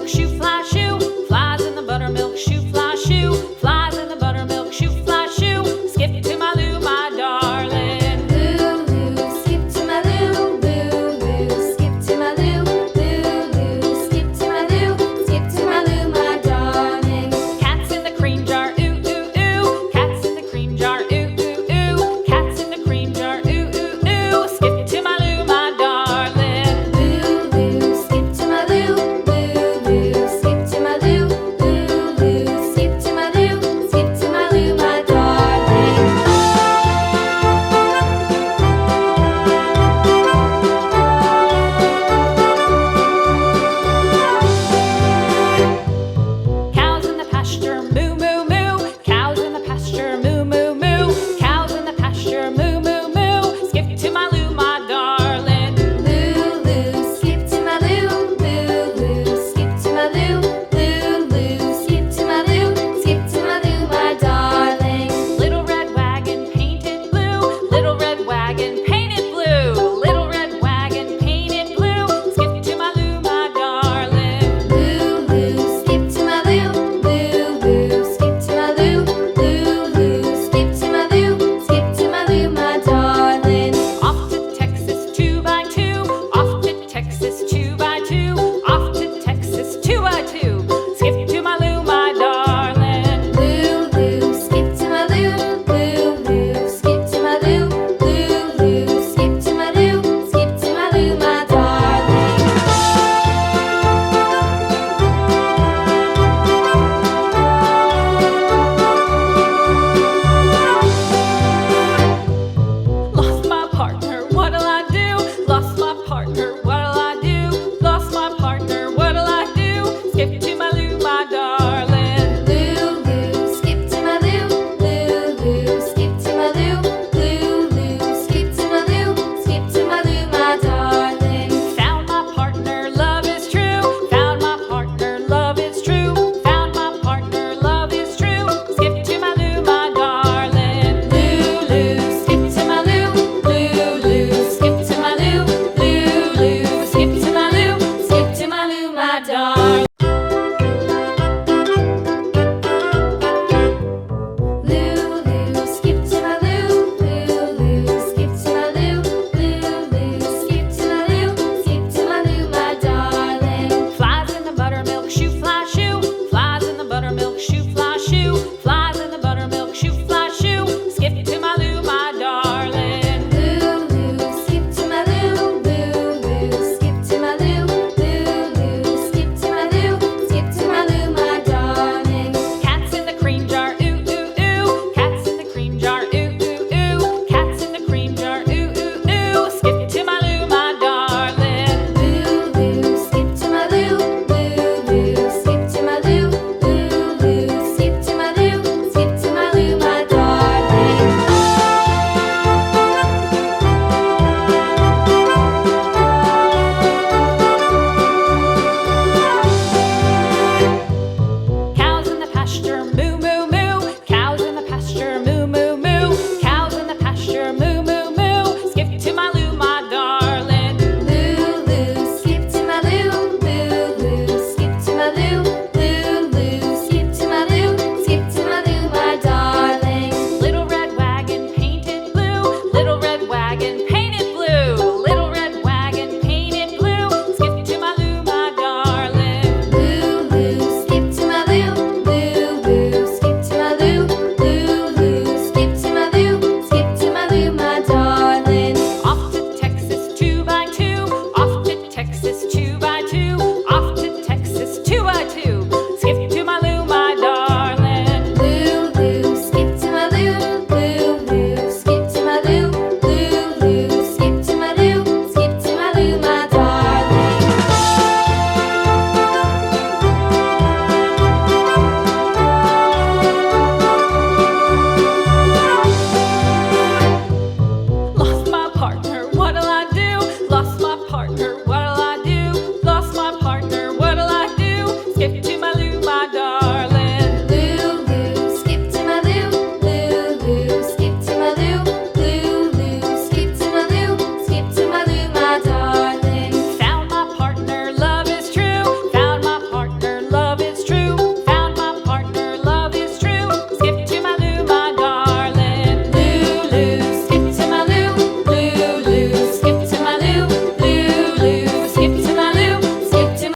buttermilk, shoe fly shoe. Flies in the buttermilk, shoe fly shoe. Flies in the buttermilk, shoe fly shoe. Skip to my Lou, my darling. Lou, Lou, skip to my Lou. Lou, Lou, skip to my Lou. Lou, Lou, skip to my Lou. Skip to my Lou, my darling. Cats in the cream jar, ooh, ooh, ooh. Cats in the cream jar, ooh, ooh, ooh. Cats in the cream jar, ooh, ooh, ooh. Skip to my Lou, my darling. Lou, Lou, skip to my Lou. Lou, Lou, skip to my Lou. Lou, Lou, skip to my Lou. Skip to my Lou, my darling. Cows in the pasture, moo, moo, moo. Cows in the pasture, moo, moo, moo. Cows in the pasture, moo, moo, moo. Skip to my Lou, my darling. Lou, Lou, skip to my Lou. Lou, Lou, skip to my Lou. Lou, Lou, skip to my Lou. Skip to my Lou, my darling. Little red wagon painted blue. Little red wagon painted blue. Little red wagon painted blue. Skip to my Lou, my darling. Lou, Lou, skip to my Lou. Lou, Lou, skip to my Lou. Lou, Lou, skip to my Lou. Skip to my Lou, my darling. Off to Texas 2x2. Off to Texas 2x2. Off to Texas 2x2. Skip to my Lou, my darling. Lou, Lou, skip to my Lou. Lou, Lou, skip to my Lou. Lou, Lou, skip to my Lou. Skip to my Lou, my darling. Lost my partner, what'll I do? Lost my partner, what'll I do? Lost my partner, what'll I do? Skip to my Lou, my darling. Lou, Lou, skip to my Lou. Lou, Lou, skip to my Lou. Lou, Lou, skip to my Lou. Skip to my Lou, my darling. Found my partner, love is true. Found my partner, love is true. Found my partner, love is true. Skip to my Lou, my darling. Lou, Lou, skip to my Lou. Lou, Lou, skip to my Lou. Lou, Lou, skip to my Lou. Skip to my Lou, my darling. Lou, Lou, skip to my Lou. Lou, Lou, skip to my Lou. Lou, Lou, skip to my Lou. Skip to my Lou, my darling. Flies in the buttermilk, shoe fly